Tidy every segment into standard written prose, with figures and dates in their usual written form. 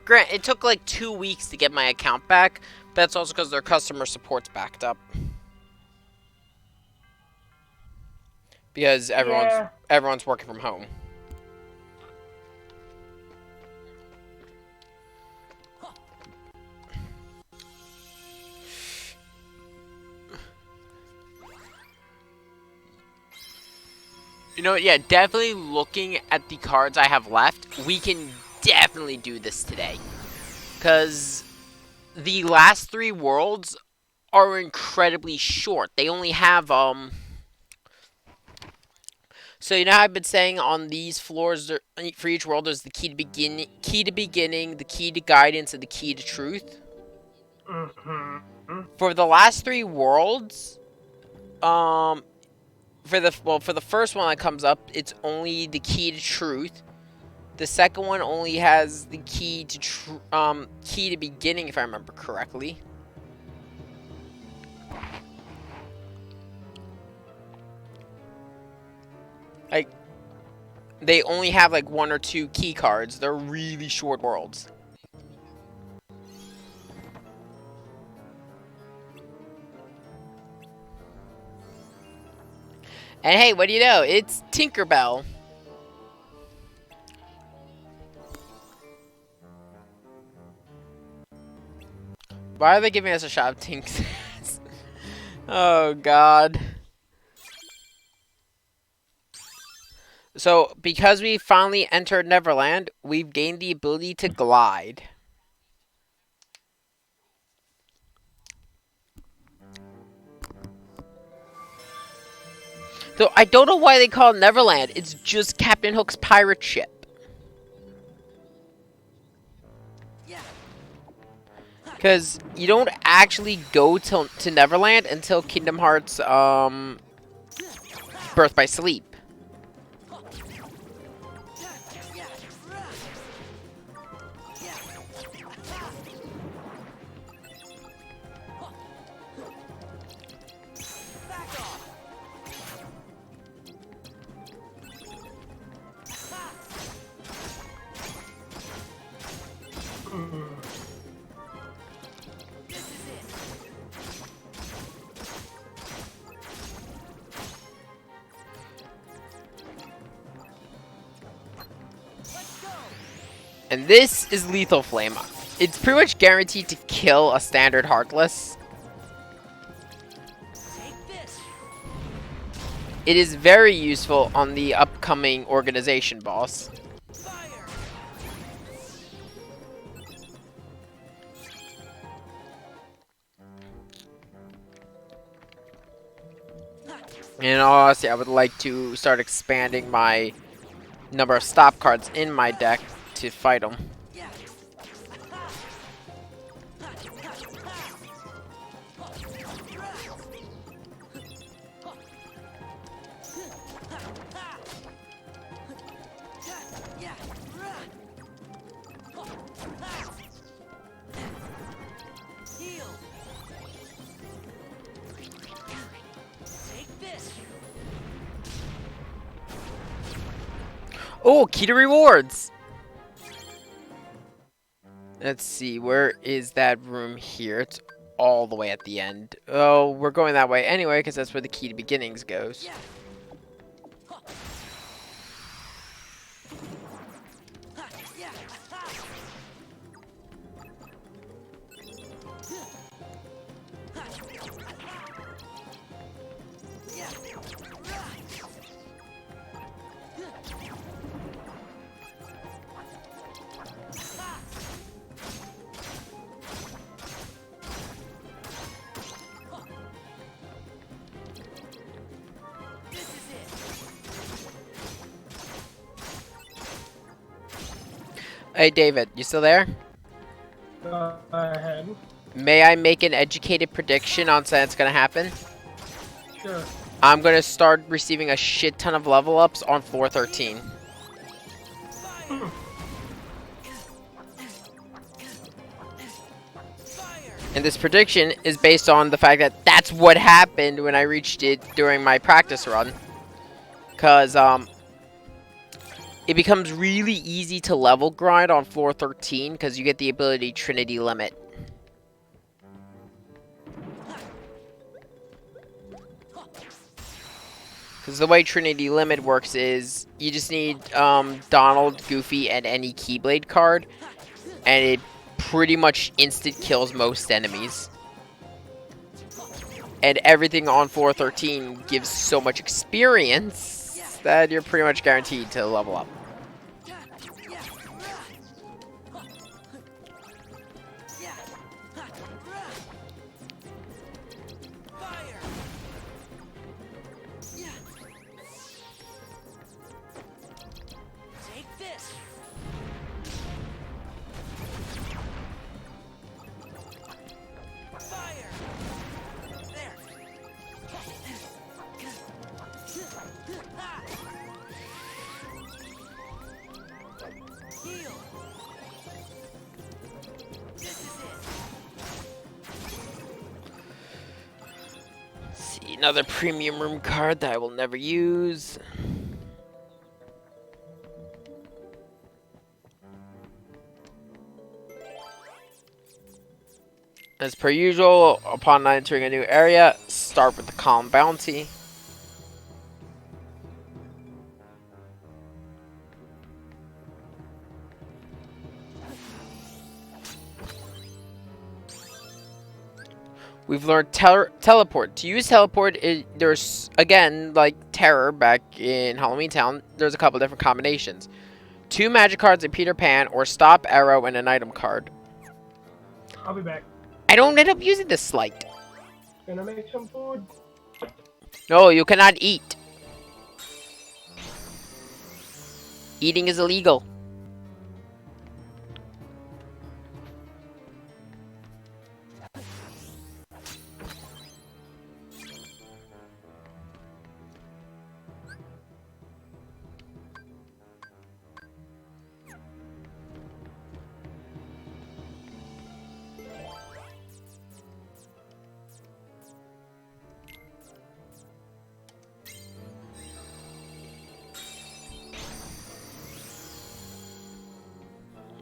Grant, it took like 2 weeks to get my account back, but that's also because their customer support's backed up. Because everyone's working from home. You know, yeah, definitely looking at the cards I have left, we can definitely do this today. Because the last 3 worlds are incredibly short. They only have, So, you know how I've been saying on these floors, for each world, there's the key to beginning, the key to guidance, and the key to truth? For the last 3 worlds, for the first one that comes up, it's only the key to truth. The second one only has the key to beginning, if I remember correctly. Like, they only have like 1 or 2 key cards. They're really short worlds. And hey, what do you know? It's Tinkerbell. Why are they giving us a shot of Tinks? Oh, God. So, because we finally entered Neverland, we've gained the ability to glide. So, I don't know why they call it Neverland. It's just Captain Hook's pirate ship. Because you don't actually go to Neverland until Kingdom Hearts, Birth by Sleep. And this is Lethal Flame. It's pretty much guaranteed to kill a standard Heartless. It is very useful on the upcoming Organization boss. And honestly, I would like to start expanding my number of stop cards in my deck to fight them. Oh, key to rewards! Let's see, where is that room here? It's all the way at the end. Oh, we're going that way anyway, because that's where the key to beginnings goes. Hey, David, you still there? Go ahead. May I make an educated prediction on something that's gonna happen? Sure. I'm gonna start receiving a shit ton of level ups on floor 13. And this prediction is based on the fact that that's what happened when I reached it during my practice run. Cause, it becomes really easy to level grind on floor 13 because you get the ability Trinity Limit. Because the way Trinity Limit works is you just need Donald, Goofy, and any Keyblade card, and it pretty much instant kills most enemies. And everything on floor 13 gives so much experience that you're pretty much guaranteed to level up. Another premium room card that I will never use. As per usual, upon entering a new area, start with the Calm Bounty. We've learned teleport. To use teleport, there's, again, like Terror back in Halloween Town, there's a couple different combinations. 2 magic cards in Peter Pan, or Stop Arrow and an item card. I'll be back. I don't end up using this slight. Gonna make some food. No, you cannot eat. Eating is illegal.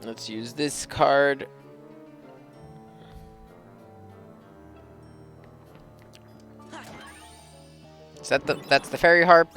Let's use this card. Is that that's the fairy harp?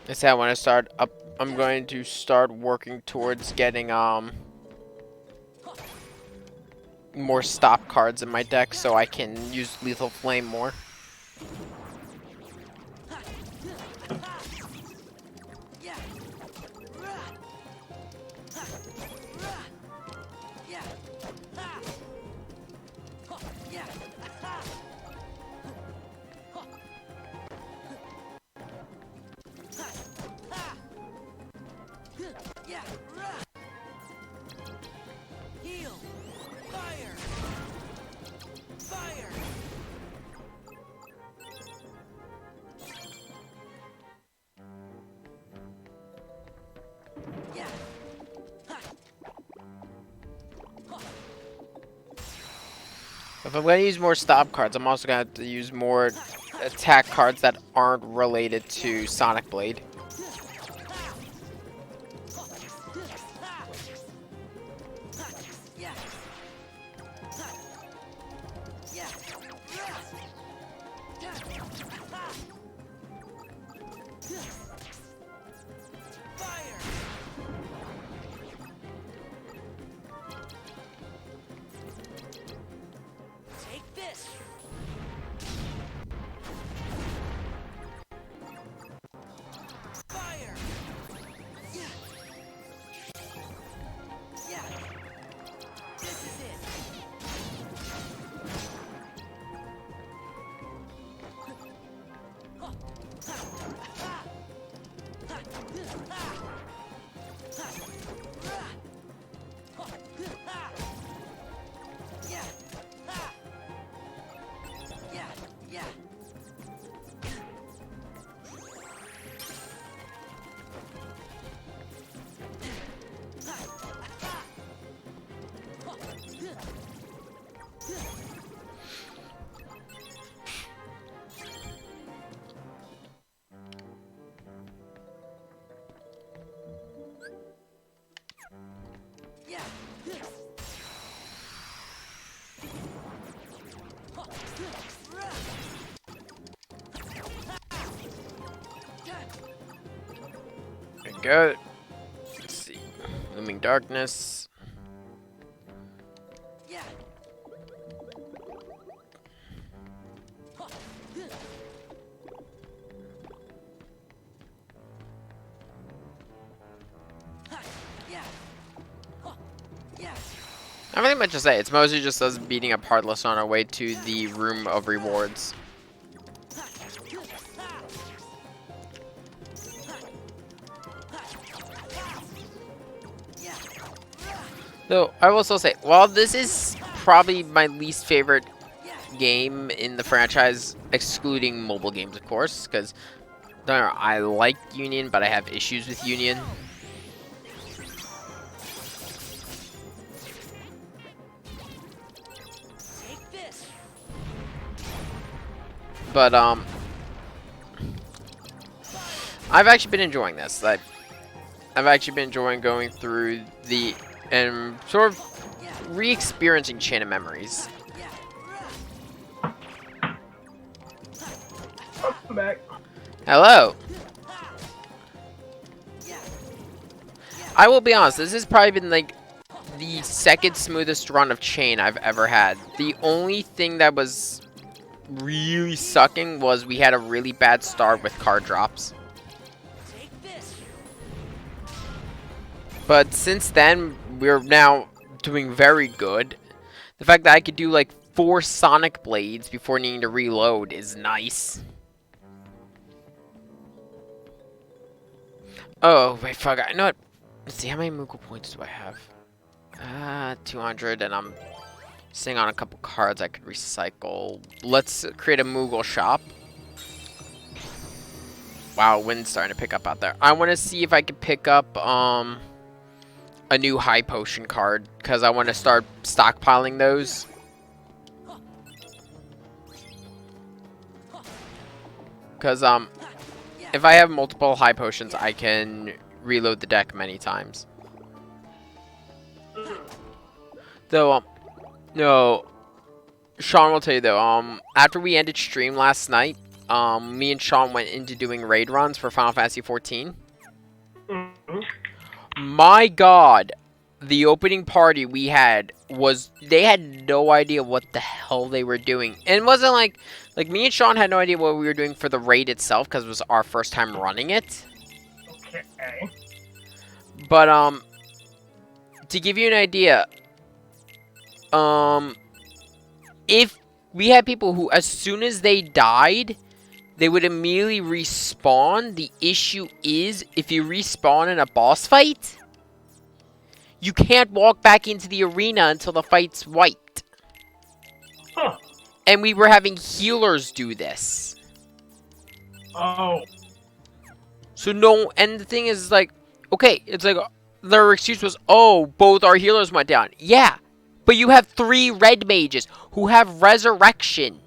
I say I want to start up. I'm going to start working towards getting more stop cards in my deck so I can use Lethal Flame more. If I'm going to use more stop cards, I'm also going to have to use more attack cards that aren't related to Sonic Blade. There we go. Let's see. Looming darkness. Not really much to say. It's mostly just us beating up Heartless on our way to the Room of Rewards. Though, I will also say, while this is probably my least favorite game in the franchise, excluding mobile games, of course, because I like Union, but I have issues with Union. But, I've actually been enjoying this. I've actually been enjoying going through the, and sort of re-experiencing Chain of Memories. I'm back. Hello. I will be honest, this has probably been like the second smoothest run of Chain I've ever had. The only thing that was really sucking was we had a really bad start with card drops. But since then, we're now doing very good. The fact that I could do like 4 Sonic Blades before needing to reload is nice. Oh, wait, fuck. I know what. Let's see, how many Moogle points do I have? 200, and I'm sitting on a couple cards I could recycle. Let's create a Moogle shop. Wow, wind's starting to pick up out there. I want to see if I can pick up, a new high potion card, because I want to start stockpiling those. Because, if I have multiple high potions, I can reload the deck many times. Though, no, Sean will tell you though, after we ended stream last night, me and Sean went into doing raid runs for Final Fantasy 14. My god, the opening party we had was, they had no idea what the hell they were doing. And it wasn't like me and Sean had no idea what we were doing for the raid itself, because it was our first time running it. Okay. But, to give you an idea, if we had people who, as soon as they died, they would immediately respawn. The issue is, if you respawn in a boss fight, you can't walk back into the arena until the fight's wiped. Huh. And we were having healers do this. Oh. So no, and the thing is, like, okay, it's like, their excuse was, oh, both our healers went down. Yeah, but you have 3 red mages who have resurrection.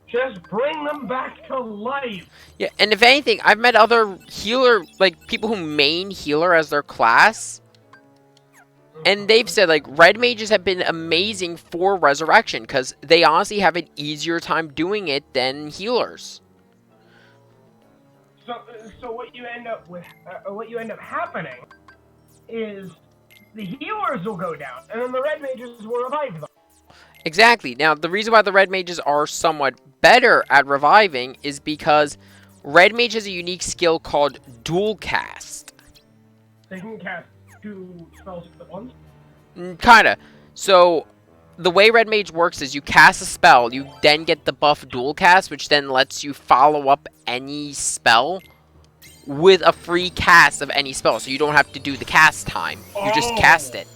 Just bring them back to life. Yeah, and if anything, I've met other healer, like, people who main healer as their class. And they've said, like, red mages have been amazing for resurrection, because they honestly have an easier time doing it than healers. So what you end up with, what you end up happening, is the healers will go down, and then the red mages will revive them. Exactly. Now, the reason why the red mages are somewhat better at reviving is because red mage has a unique skill called dual cast. They can cast 2 spells at once. Kinda. So, the way Red Mage works is you cast a spell, you then get the buff Dual Cast, which then lets you follow up any spell with a free cast of any spell, so you don't have to do the cast time. You just cast it.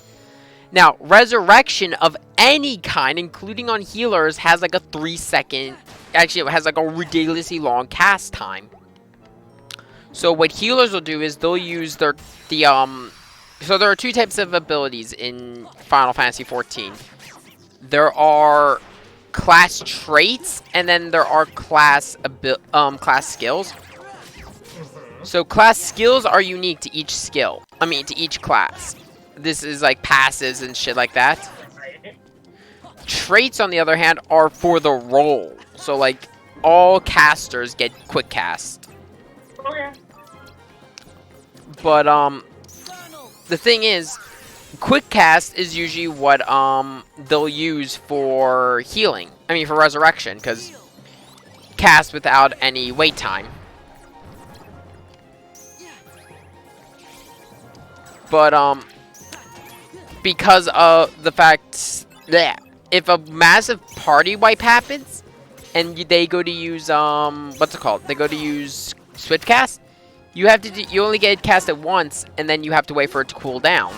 Now, Resurrection of any kind, including on healers, has like a 3-second... Actually, it has like a ridiculously long cast time. So what healers will do is they'll use so there are 2 types of abilities in Final Fantasy XIV. There are class traits, and then there are class skills. So class skills are unique to each skill. I mean, to each class. This is like passives and shit like that. Traits, on the other hand, are for the role. So like, all casters get quick cast. Okay. But the thing is, quick cast is usually what they'll use for healing. I mean, for resurrection, because cast without any wait time. But because of the fact that if a massive party wipe happens and they go to use what's it called? They go to use switch cast. You have to you only get it cast at once, and then you have to wait for it to cool down.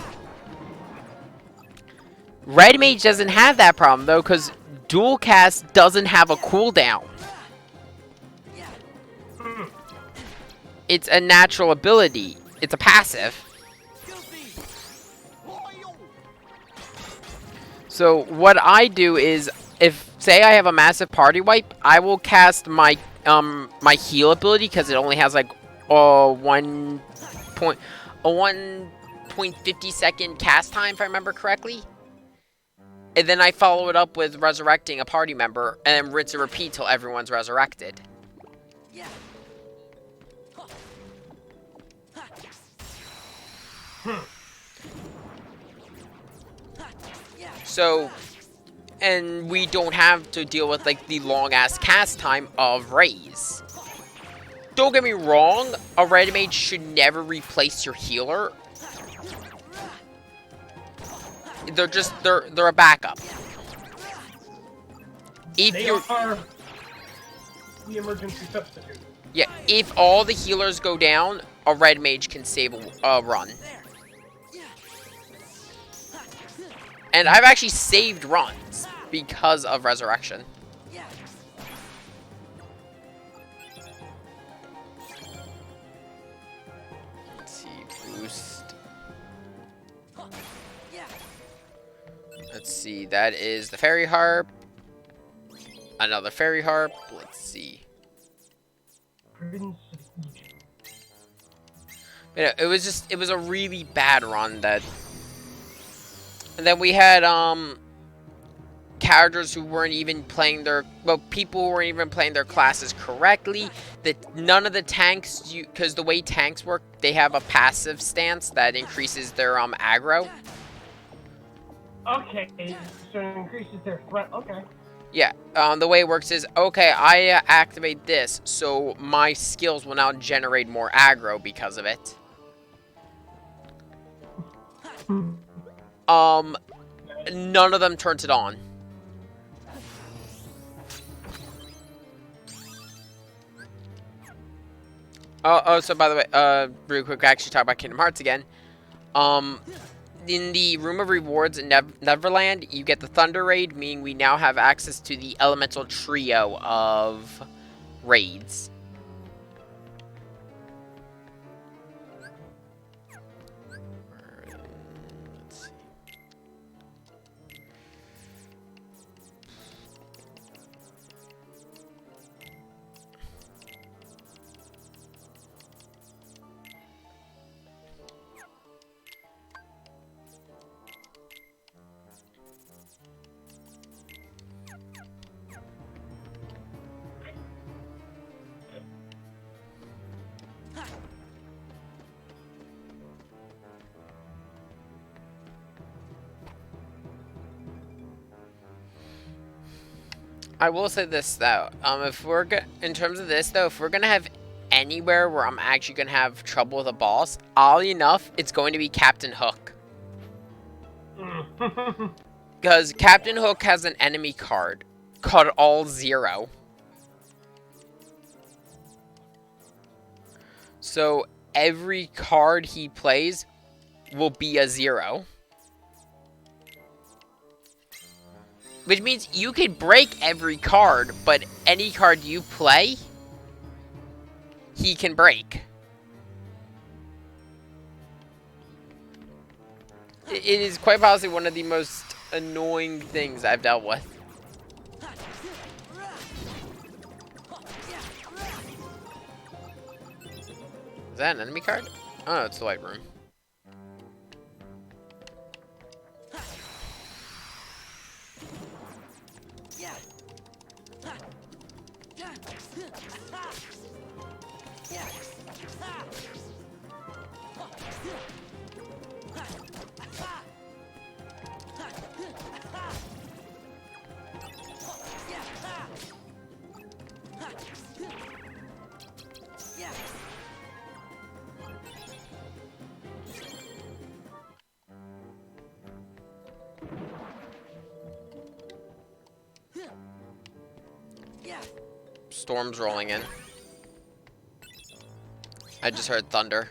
Red Mage doesn't have that problem though, because dual cast doesn't have a cooldown. It's a natural ability. It's a passive. So what I do is, if say I have a massive party wipe, I will cast my my heal ability, because it only has like a 1.50 second cast time, if I remember correctly. And then I follow it up with resurrecting a party member, and then rinse and repeat till everyone's resurrected. So, and we don't have to deal with like the long ass cast time of Raze. Don't get me wrong, a Red Mage should never replace your healer. They're a backup. If They are the emergency substitute. Yeah, if all the healers go down, a Red Mage can save a run. And I've actually saved runs because of Resurrection. Let's see, boost. Let's see, that is the Fairy Harp. Another Fairy Harp. Let's see. But it was a really bad run that. And then we had characters who weren't even playing people who weren't even playing their classes correctly. That none of the tanks, because the way tanks work, they have a passive stance that increases their aggro. Okay, so it increases their threat. Okay. Yeah, the way it works is, okay, I activate this, so my skills will now generate more aggro because of it. None of them turns it on. Oh, so by the way, real quick, I actually talk about Kingdom Hearts again. In the Room of Rewards in Neverland, you get the Thunder Raid, meaning we now have access to the elemental trio of raids. I will say this though, if we're in terms of this though, if we're gonna have anywhere where I'm actually gonna have trouble with a boss, oddly enough, it's going to be Captain Hook. Because Captain Hook has an enemy card called All Zero. So every card he plays will be a 0. Which means you could break every card, but any card you play, he can break. It is quite possibly one of the most annoying things I've dealt with. Is that an enemy card? Oh, no, it's the White Room. Storm's rolling in. I just heard thunder.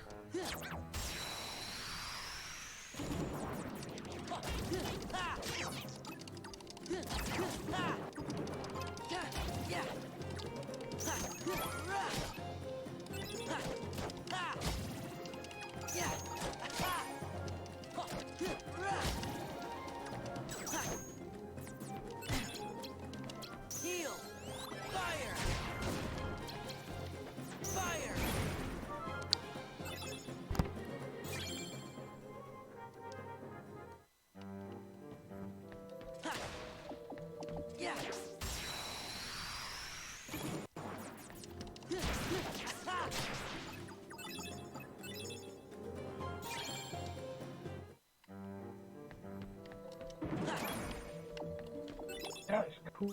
That's cool.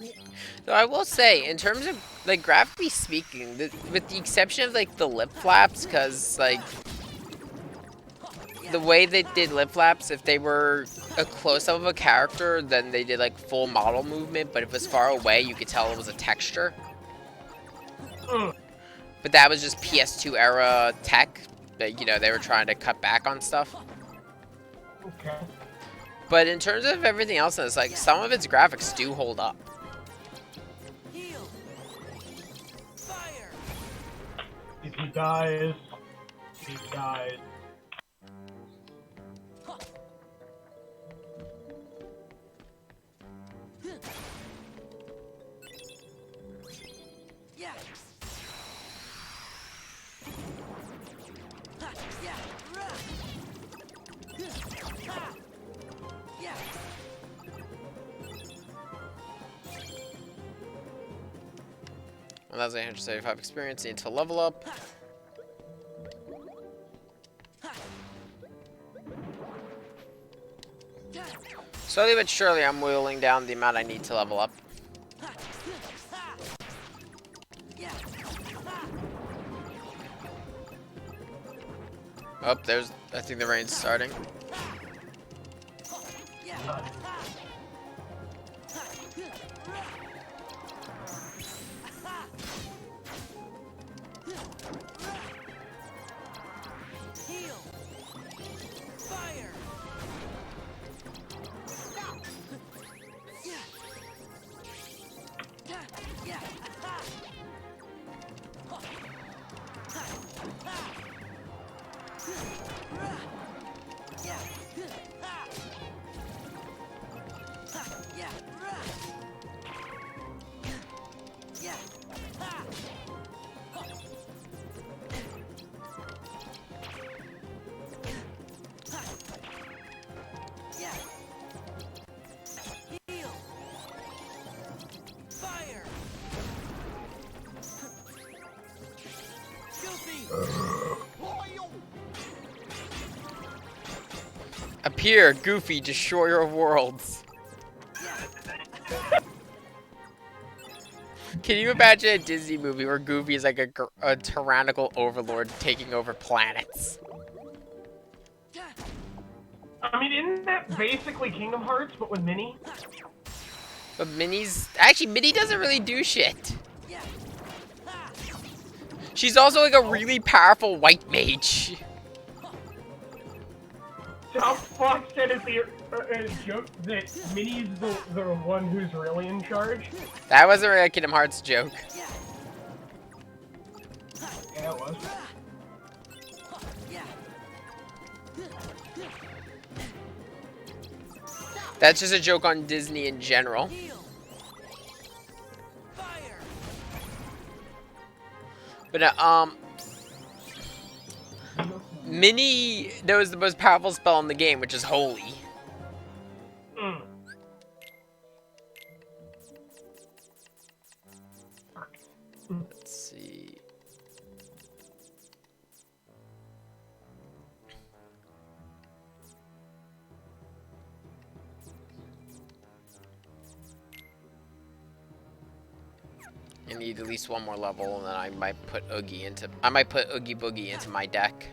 So I will say, in terms of, like, graphically speaking, with the exception of, like, the lip flaps, because, like, the way they did lip flaps, if they were a close-up of a character, then they did, like, full model movement, but if it was far away, you could tell it was a texture. But that was just PS2 era tech. That, you know, they were trying to cut back on stuff. Okay. But in terms of everything else, it's like some of its graphics do hold up. If he dies, he dies. Well, that's 875 experience. Need to level up. Slowly but surely, I'm whittling down the amount I need to level up. Oh, there's. I think the rain's starting. Appear, Goofy, destroyer of worlds. Can you imagine a Disney movie where Goofy is like a tyrannical overlord taking over planets? I mean, isn't that basically Kingdom Hearts, but with Minnie? But Minnie's... Actually, Minnie doesn't really do shit. She's also like a really powerful white mage. South Fox said it's the joke that Minnie's the one who's really in charge. That wasn't really a Kingdom Hearts joke. Yeah, it was. That's just a joke on Disney in general. But, Minnie knows the most powerful spell in the game, which is Holy. Mm. Let's see. I need at least one more level, and then I might put Oogie Boogie into my deck.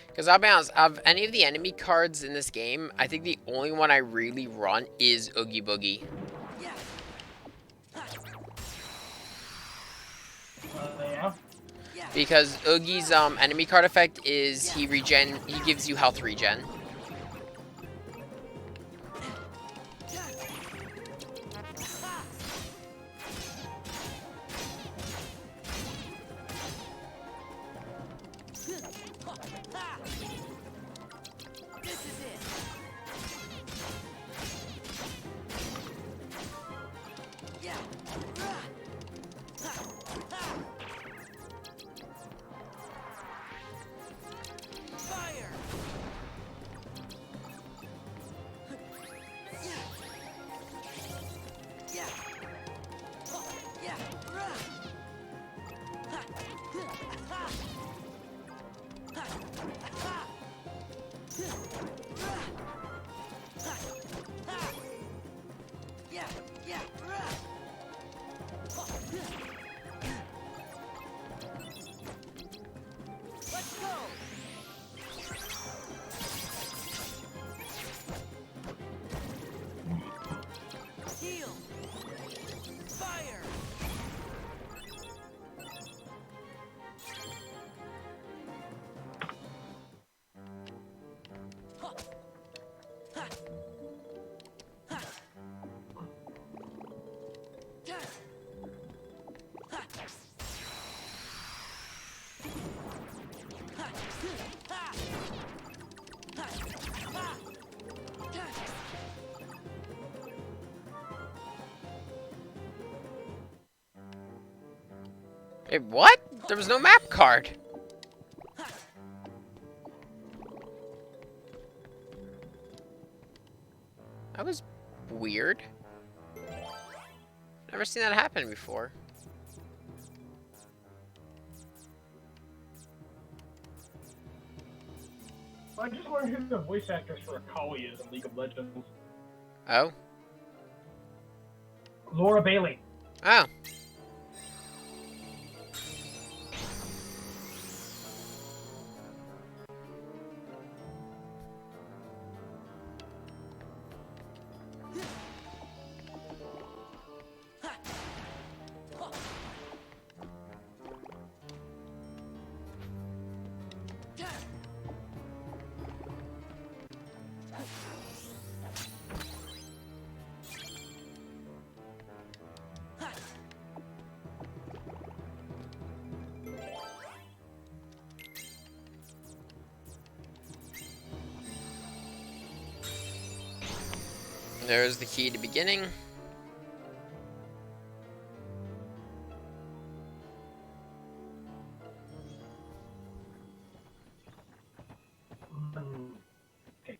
Because I'll be honest, of any of the enemy cards in this game, I think the only one I really run is Oogie Boogie. Yeah. Because Oogie's enemy card effect is he gives you health regen. Wait, what? There was no map card. That was weird. Never seen that happen before. I just wondered who the voice actress for Akali is in League of Legends. Oh? Laura Bailey. Oh. There's the key to beginning. Okay.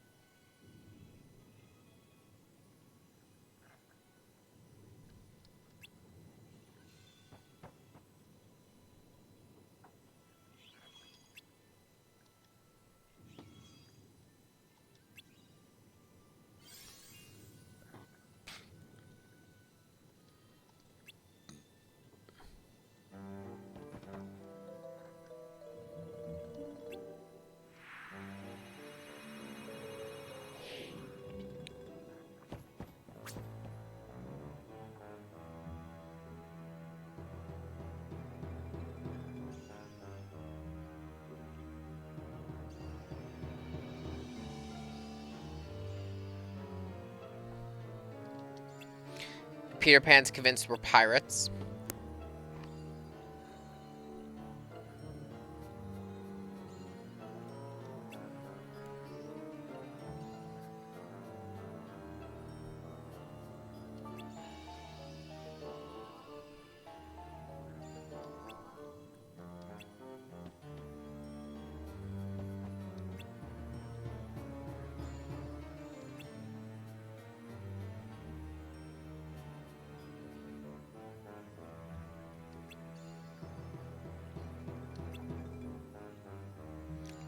Peter Pan's convinced were pirates.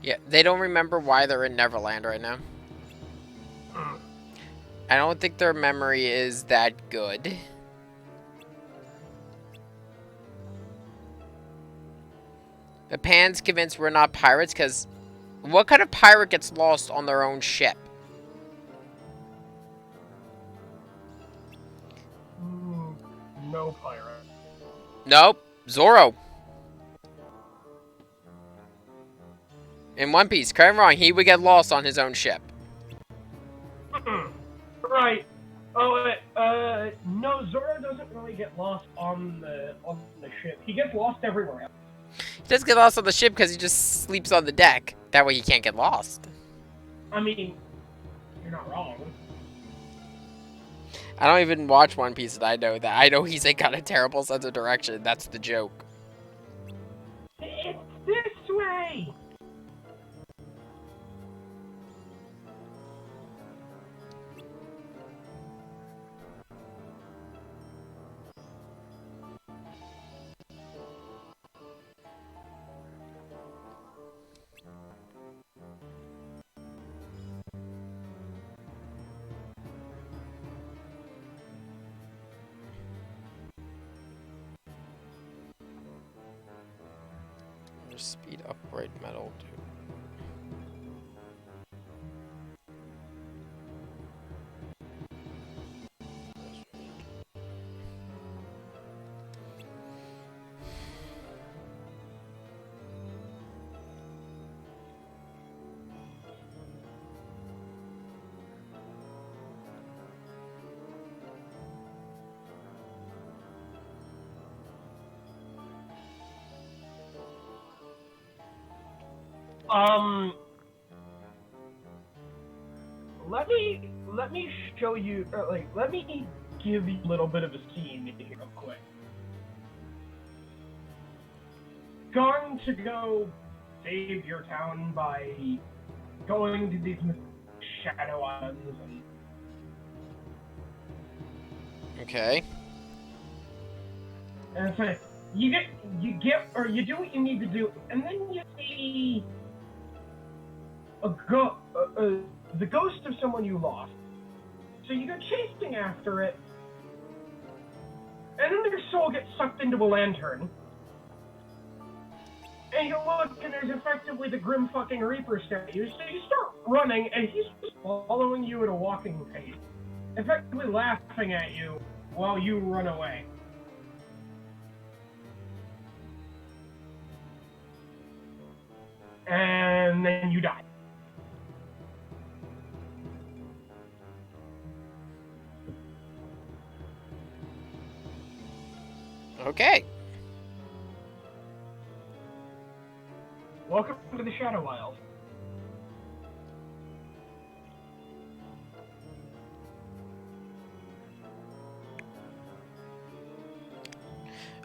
Yeah, they don't remember why they're in Neverland right now. I don't think their memory is that good. The Pan's convinced we're not pirates because what kind of pirate gets lost on their own ship? No pirate. Nope. Zoro. In One Piece, correct or wrong, he would get lost on his own ship. Right. Oh, no, Zoro doesn't really get lost on the ship. He gets lost everywhere else. He does get lost on the ship because he just sleeps on the deck. That way he can't get lost. I mean, you're not wrong. I don't even watch One Piece and I know that. I know he's got a terrible sense of direction. That's the joke. It's this way! Just speed upgrade metal, dude. Let me show you, let me give you a little bit of a scene here real quick. Going to go save your town by going to these shadow islands and... Okay. And so you do what you need to do, and then you see the ghost of someone you lost. So you go chasing after it, and then your soul gets sucked into a lantern. And you look, and there's effectively the Grim fucking Reaper staring at you. So you start running, and he's just following you at a walking pace, effectively laughing at you while you run away. And then you die. Okay. Welcome to the Shadow Isles.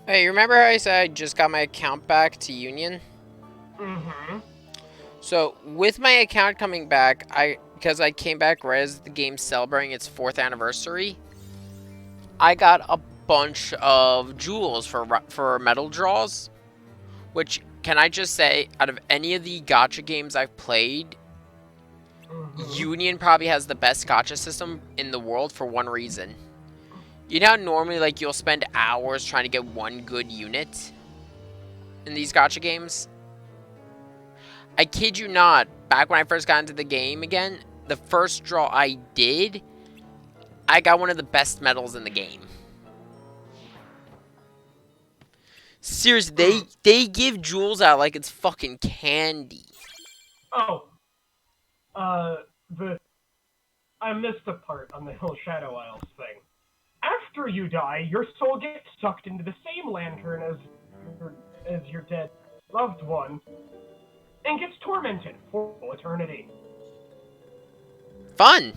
Hey, you remember how I said I just got my account back to Union? Mm-hmm. So, with my account coming back, because I came back right as the game's celebrating its 4th anniversary, I got a bunch of jewels for medal draws, which, can I just say, out of any of the gacha games I've played, Union probably has the best gacha system in the world for one reason. You know how normally, like, you'll spend hours trying to get one good unit in these gacha games? I kid you not, back when I first got into the game again, the first draw I did, I got one of the best medals in the game. Seriously, they give jewels out like it's fucking candy. Oh. I missed the part on the whole Shadow Isles thing. After you die, your soul gets sucked into the same lantern as your dead loved one, and gets tormented for all eternity. Fun.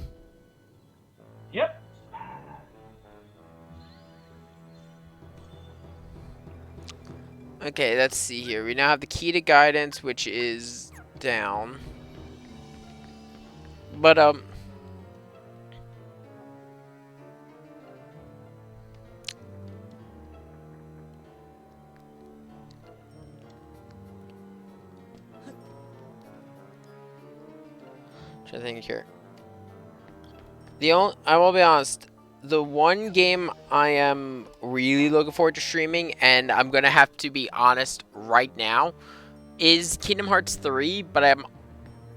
Yep. Okay, let's see here. We now have the key to guidance, which is down. But, trying to think here. I will be honest, the one game I am really looking forward to streaming, and I'm gonna have to be honest right now, is Kingdom Hearts 3, but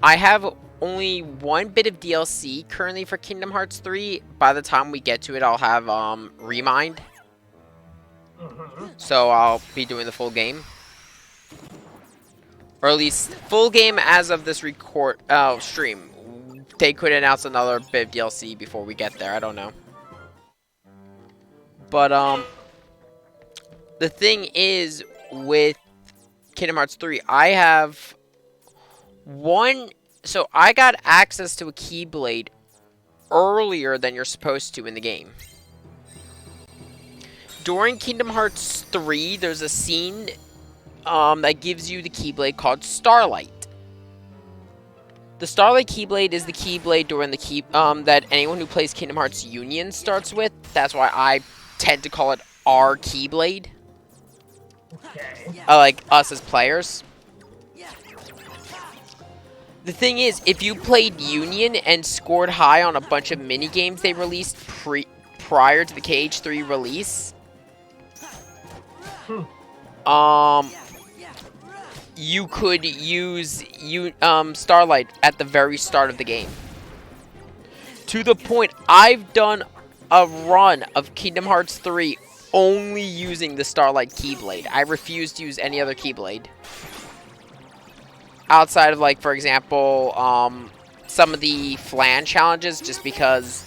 I have only one bit of DLC currently for Kingdom Hearts 3. By the time we get to it, I'll have Remind. So I'll be doing the full game. Or at least full game as of this stream. They could announce another bit of DLC before we get there. I don't know. But the thing is with Kingdom Hearts 3, I have one. So I got access to a Keyblade earlier than you're supposed to in the game. During Kingdom Hearts 3, there's a scene that gives you the Keyblade called Starlight. The Starlight Keyblade is the Keyblade during the that anyone who plays Kingdom Hearts Union starts with. That's why I tend to call it our Keyblade. Okay. Like us as players. The thing is, if you played Union and scored high on a bunch of mini games they released prior to the KH3 release, you could use Starlight at the very start of the game. To the point, I've done a run of Kingdom Hearts 3 only using the Starlight Keyblade. I refuse to use any other Keyblade. Outside of, like, for example, some of the Flan challenges, just because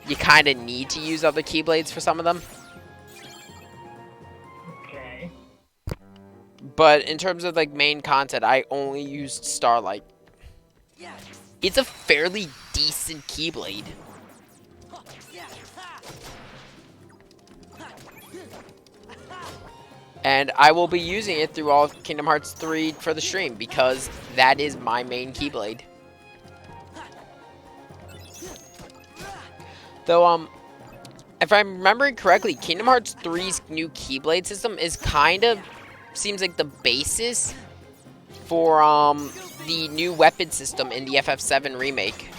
you kind of need to use other Keyblades for some of them. Okay. But in terms of, like, main content, I only used Starlight. It's a fairly decent Keyblade. And I will be using it through all of Kingdom Hearts 3 for the stream, because that is my main Keyblade. Though, if I'm remembering correctly, Kingdom Hearts 3's new Keyblade system is kind of, seems like the basis for, the new weapon system in the FF7 remake.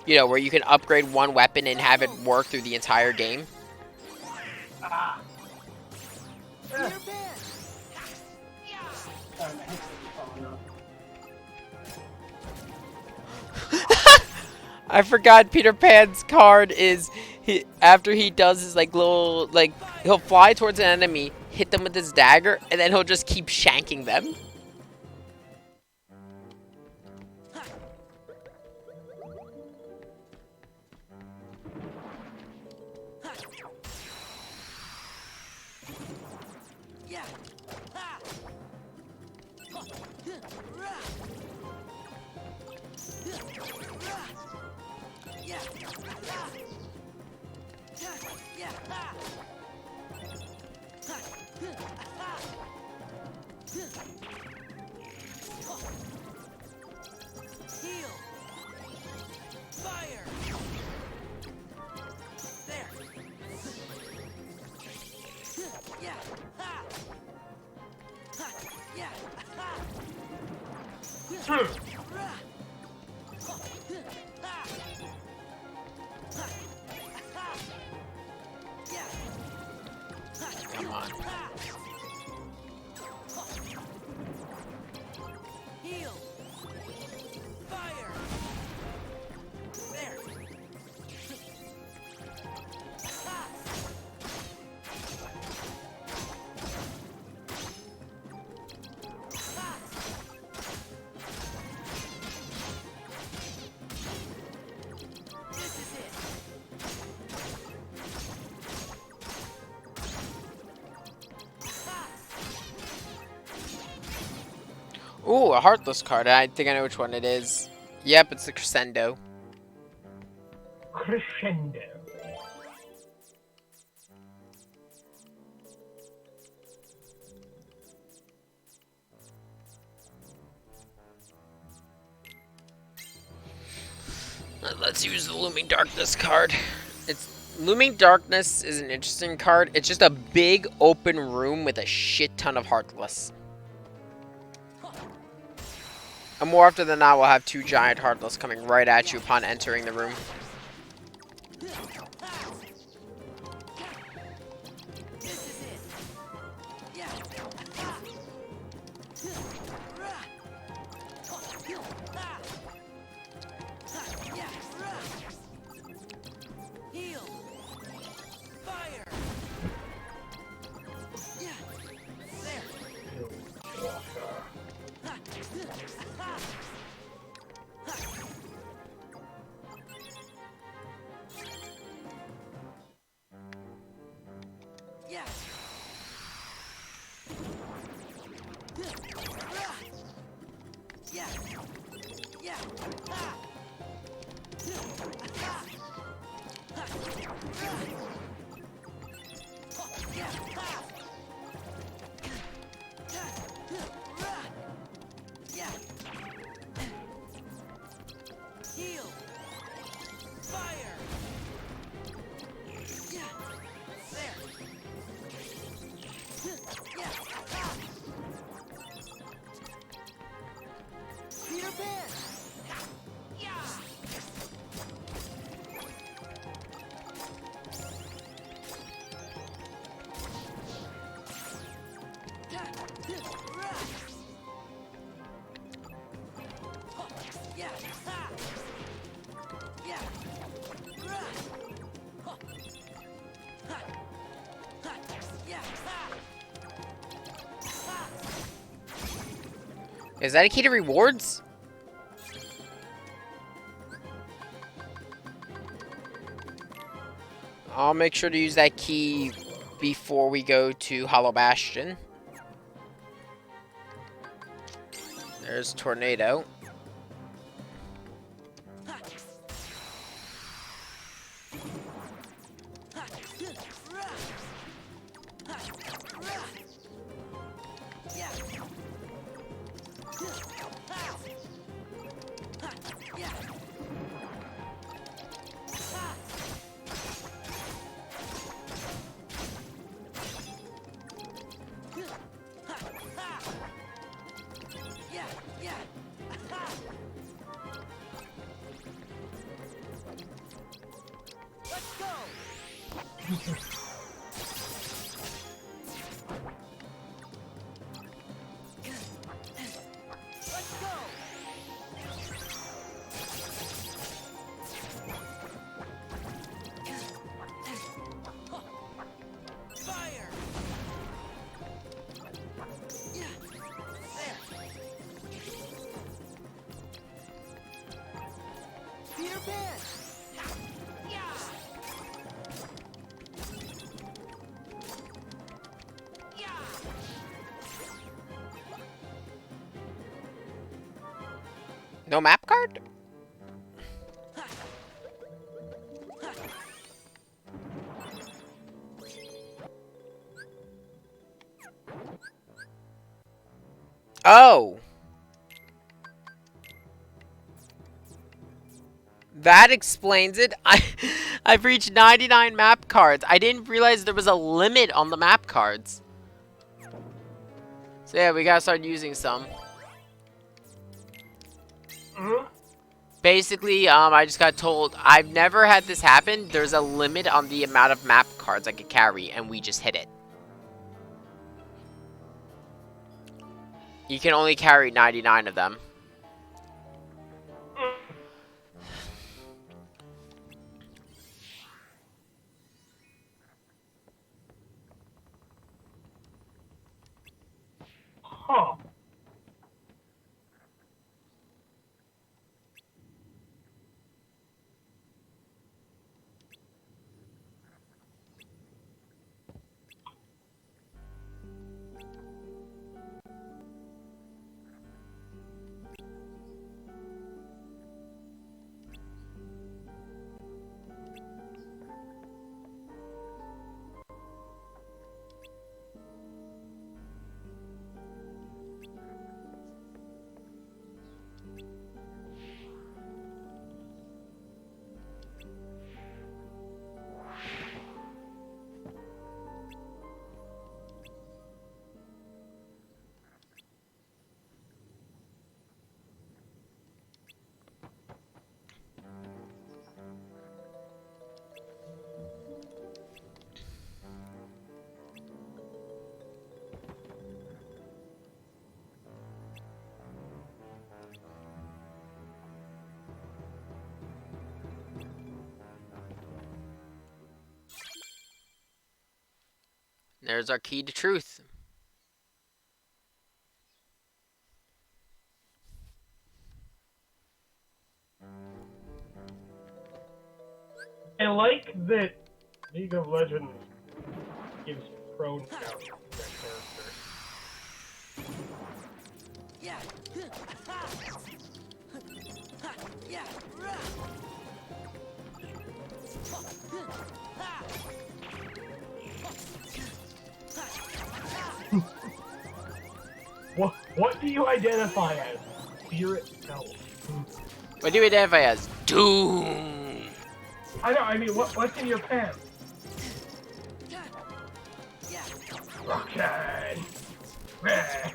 You know, where you can upgrade one weapon and have it work through the entire game. I forgot Peter Pan's card is, after he does his, like, little, like, he'll fly towards an enemy, hit them with his dagger, and then he'll just keep shanking them. Come on. Ooh, a Heartless card. I think I know which one it is. Yep, it's the Crescendo. Crescendo. Let's use the Looming Darkness card. Looming Darkness is an interesting card. It's just a big open room with a shit ton of Heartless. And more often than not, we'll have 2 giant Heartless coming right at you upon entering the room. Is that a key to rewards? I'll make sure to use that key before we go to Hollow Bastion. There's Tornado. No map card? Oh. That explains it. I've reached 99 map cards. I didn't realize there was a limit on the map cards. So yeah, we gotta start using some. Basically, I just got told, I've never had this happen. There's a limit on the amount of map cards I could carry, and we just hit it. You can only carry 99 of them. Huh. There's our key to truth. I like that League of Legends gives pronouns to their character. What do you identify as? Fear itself. What do you identify as? Doom! I know, I mean, what's in your pants? Rockshine! Meh.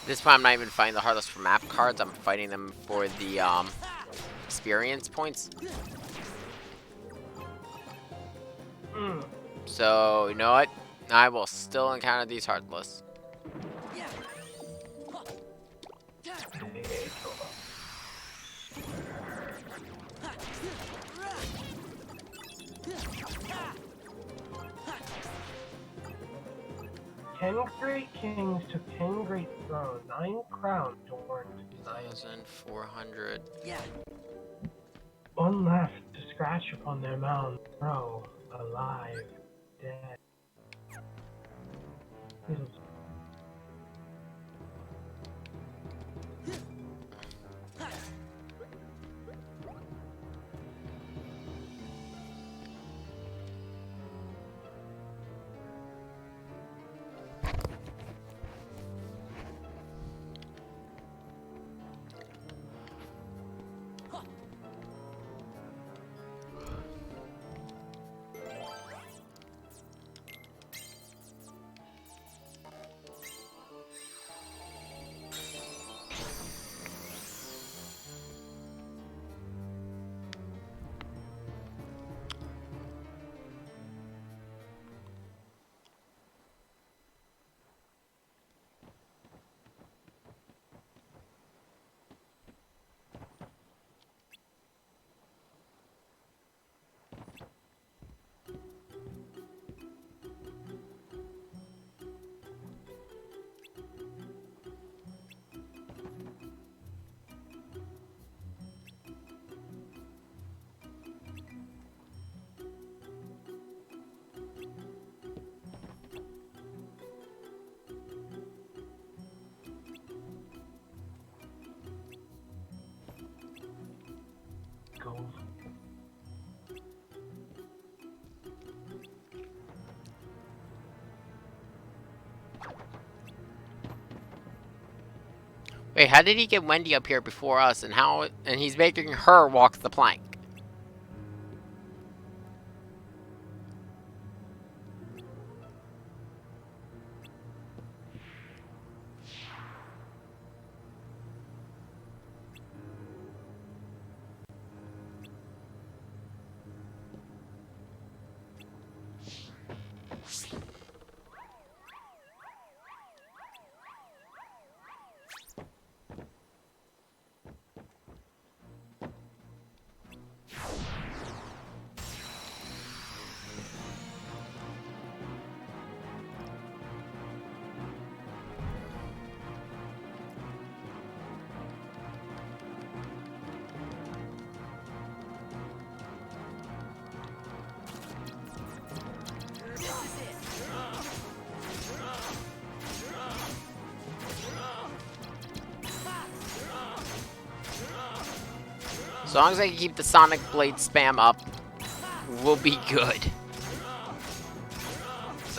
This point, I'm not even fighting the Heartless for map cards. I'm fighting them for the experience points. So, you know what? I will still encounter these Heartless. Ten great kings took 10 great thrones, 9 crowns adorned. 1,400. One left to scratch upon their mound, throw, alive, dead. Gold. Wait, how did he get Wendy up here before us? And how? And he's making her walk the plank. As long as I can keep the Sonic Blade spam up, we'll be good.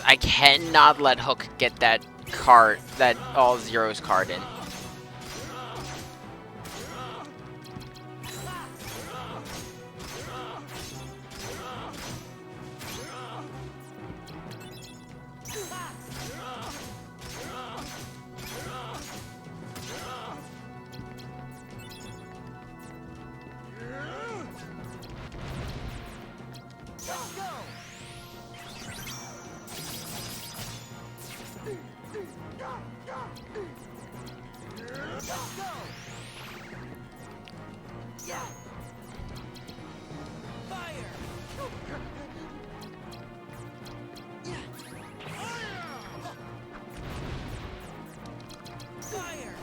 I cannot let Hook get that card, that all zeros card in.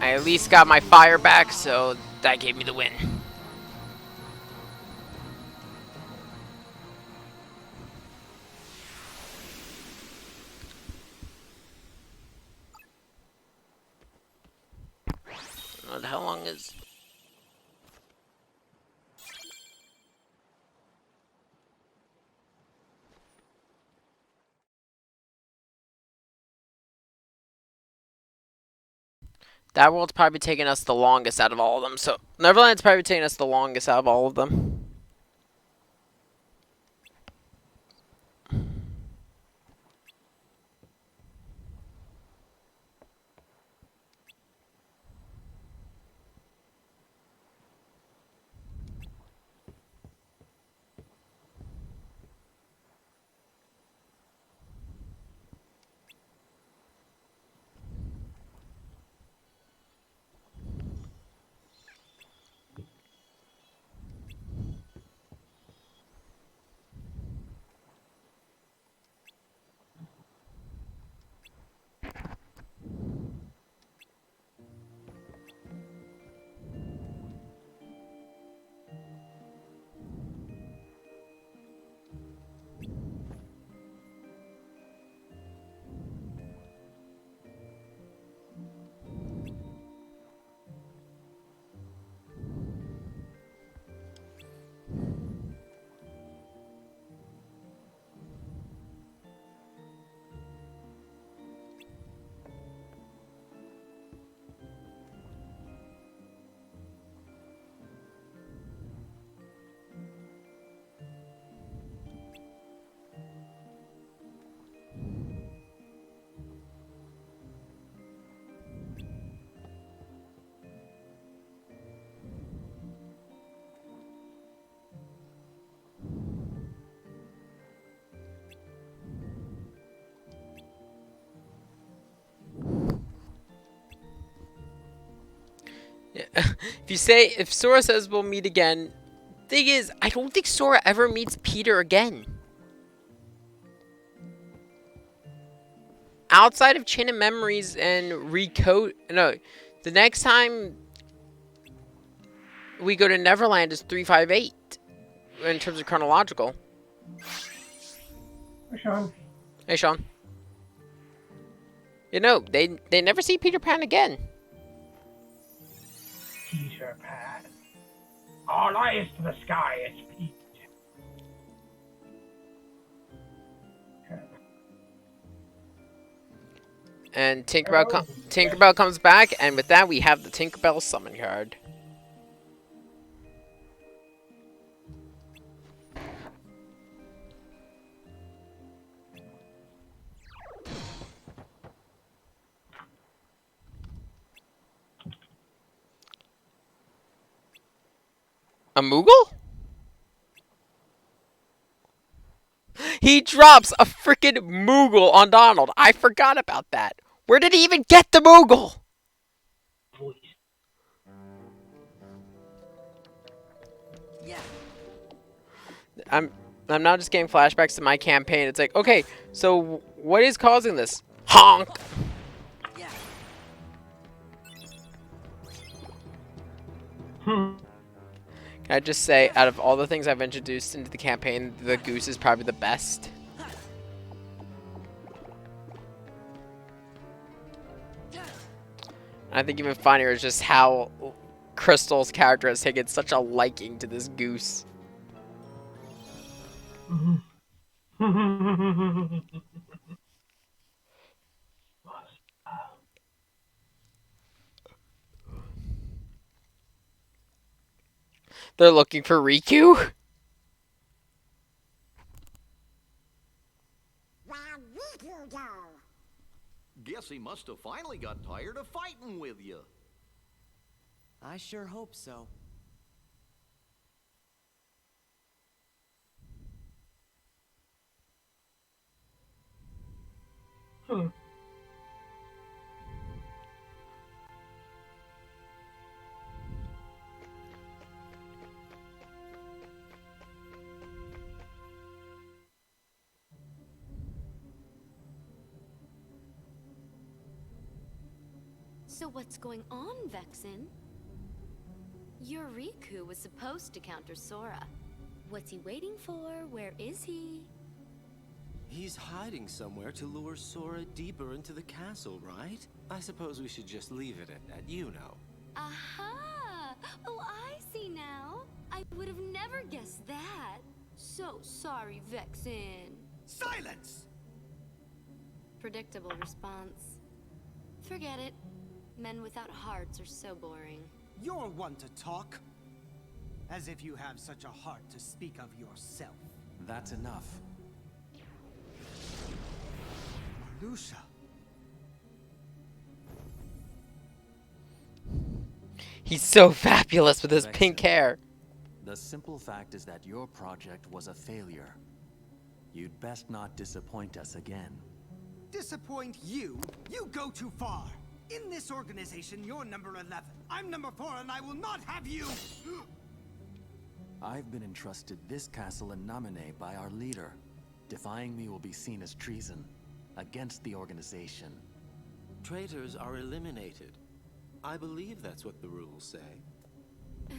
I at least got my fire back, so that gave me the win. How long is... That world's probably taking us the longest out of all of them. So Neverland's probably taking us the longest out of all of them. Yeah. If Sora says we'll meet again, thing is, I don't think Sora ever meets Peter again. Outside of Chain of Memories and Recode, no, the next time we go to Neverland is 358 in terms of chronological. Hey, Sean. Hey, Sean. You know, they never see Peter Pan again. Peter Pan. All eyes to the sky, it's Peter. And Tinkerbell comes back, and with that we have the Tinkerbell summon card. A Moogle? He drops a freaking Moogle on Donald. I forgot about that. Where did he even get the Moogle? Yeah. I'm now just getting flashbacks to my campaign. It's like, okay, so what is causing this? Honk! Yeah. Can I just say, out of all the things I've introduced into the campaign, the goose is probably the best. I think even funnier is just how Crystal's character has taken such a liking to this goose. They're looking for Riku? Where'd Riku go? Guess he must have finally got tired of fighting with you. I sure hope so. So what's going on, Vexen? Your Riku was supposed to counter Sora. What's he waiting for? Where is he? He's hiding somewhere to lure Sora deeper into the castle, right? I suppose we should just leave it at that, you know. Aha! Oh, I see now. I would have never guessed that. So sorry, Vexen. Silence! Predictable response. Forget it. Men without hearts are so boring. You're one to talk. As if you have such a heart to speak of yourself. That's enough. Lucia. He's so fabulous with his Vexen. pink hair. The simple fact is that your project was a failure. You'd best not disappoint us again. Disappoint you? You go too far. In this organization, you're number 11. I'm number 4, and I will not have you! I've been entrusted this castle in Namine by our leader. Defying me will be seen as treason against the organization. Traitors are eliminated. I believe that's what the rules say.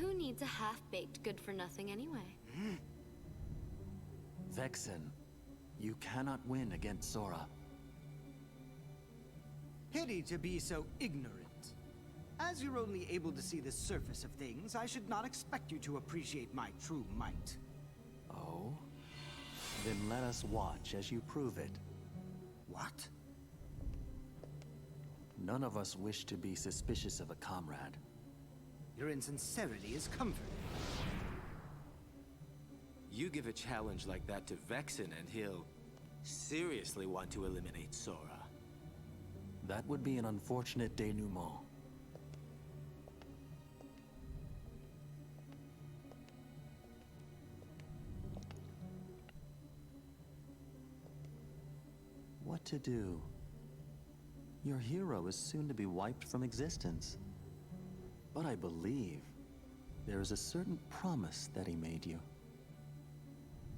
Who needs a half-baked good-for-nothing anyway? Vexen, you cannot win against Sora. Pity to be so ignorant. As you're only able to see the surface of things, I should not expect you to appreciate my true might. Oh? Then let us watch as you prove it. What? None of us wish to be suspicious of a comrade. Your insincerity is comforting. You give a challenge like that to Vexen and he'll seriously want to eliminate Sora. That would be an unfortunate denouement. What to do? Your hero is soon to be wiped from existence. But I believe there is a certain promise that he made you.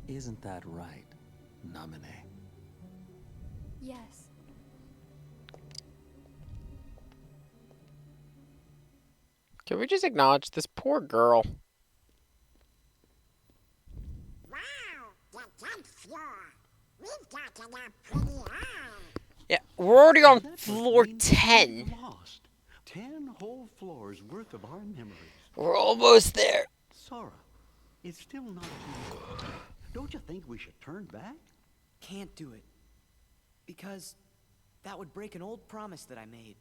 Isn't that right, Namine? Yes. Can we just acknowledge this poor girl? Wow, the 10th floor. We've got enough pretty high. Yeah, we're already on That floor means 10. we've lost 10 whole floors worth of our memories. We're almost there. Sora, it's still not too late. Don't you think we should turn back? Can't do it. Because that would break an old promise that I made.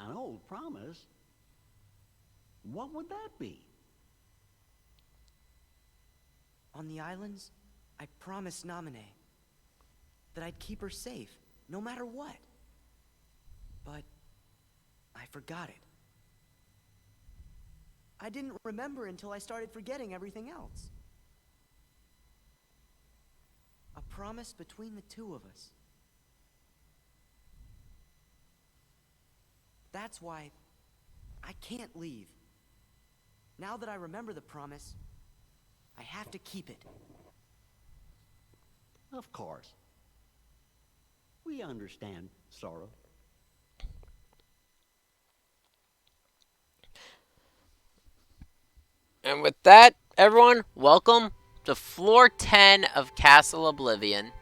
An old promise? What would that be? On the islands, I promised Namine that I'd keep her safe, no matter what. But I forgot it. I didn't remember until I started forgetting everything else. A promise between the two of us. That's why I can't leave. Now that I remember the promise, I have to keep it. Of course. We understand, Sora. And with that, everyone, welcome to floor 10 of Castle Oblivion.